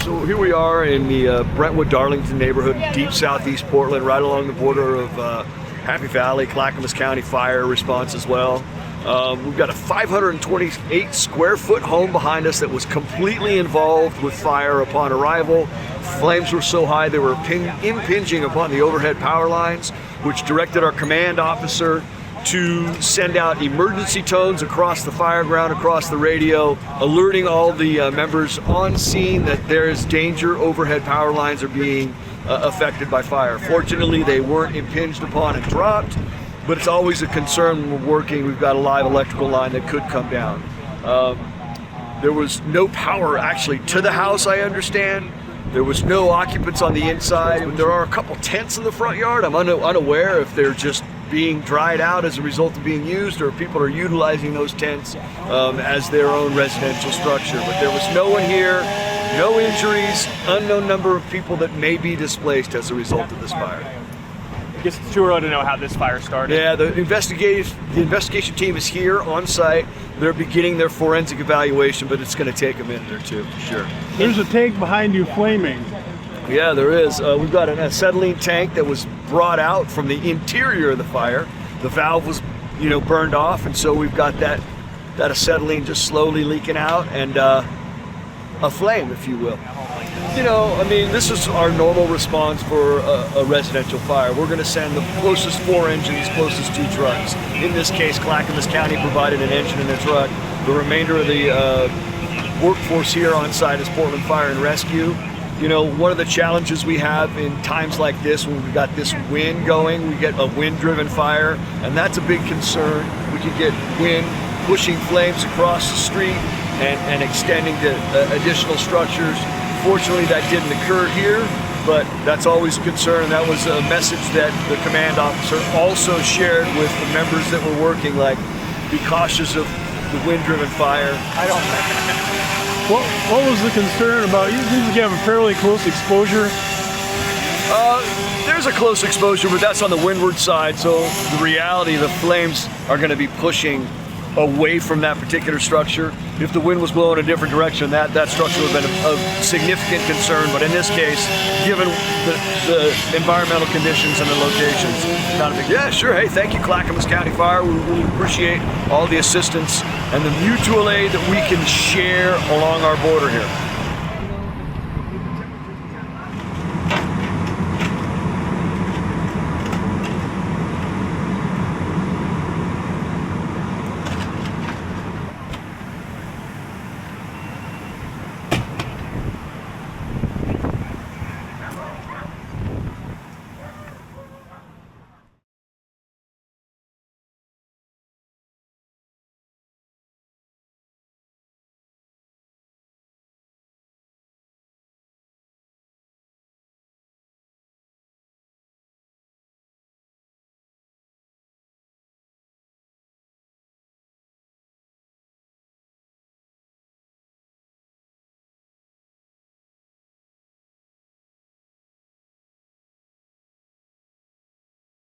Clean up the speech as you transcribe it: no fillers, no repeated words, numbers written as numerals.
So here we are in the Brentwood-Darlington neighborhood, deep southeast Portland, right along the border of Happy Valley, Clackamas County Fire Response as well. We've got a 528 square foot home behind us that was completely involved with fire upon arrival. Flames were so high they were impinging upon the overhead power lines, which directed our command officer to send out emergency tones across the fire ground, across the radio, alerting all the members on scene that there is danger. Overhead power lines are being affected by fire. Fortunately, they weren't impinged upon and dropped, but it's always a concern when we're working. We've got a live electrical line that could come down. There was no power actually to the house, I understand. There was no occupants on the inside. There are a couple tents in the front yard. I'm unaware if they're just being dried out as a result of being used, or people are utilizing those tents as their own residential structure. But there was no one here, no injuries, unknown number of people that may be displaced as a result of this fire. I guess it's too early to know how this fire started. Yeah, the investigation team is here on site. They're beginning their forensic evaluation, but it's going to take a minute or two, for sure. There's a tank behind you flaming. Yeah, there is. We've got an acetylene tank that was brought out from the interior of the fire. The valve was, burned off, and so we've got that acetylene just slowly leaking out, and a flame, if you will. This is our normal response for a residential fire. We're going to send the closest 4 engines, closest 2 trucks. In this case, Clackamas County provided an engine and a truck. The remainder of the workforce here on site is Portland Fire and Rescue. One of the challenges we have in times like this, when we've got this wind going, we get a wind-driven fire, and that's a big concern. We could get wind pushing flames across the street and extending to additional structures. Fortunately, that didn't occur here, but that's always a concern. And that was a message that the command officer also shared with the members that were working, like, be cautious of the wind-driven fire. What was the concern about? You have a fairly close exposure. There's a close exposure, but that's on the windward side. So the reality, the flames are going to be pushing away from that particular structure. If the wind was blowing a different direction, that structure would have been a significant concern. But in this case, given the environmental conditions and the locations, not a big deal. Yeah, sure. Hey, thank you, Clackamas County Fire. We really appreciate all the assistance and the mutual aid that we can share along our border here.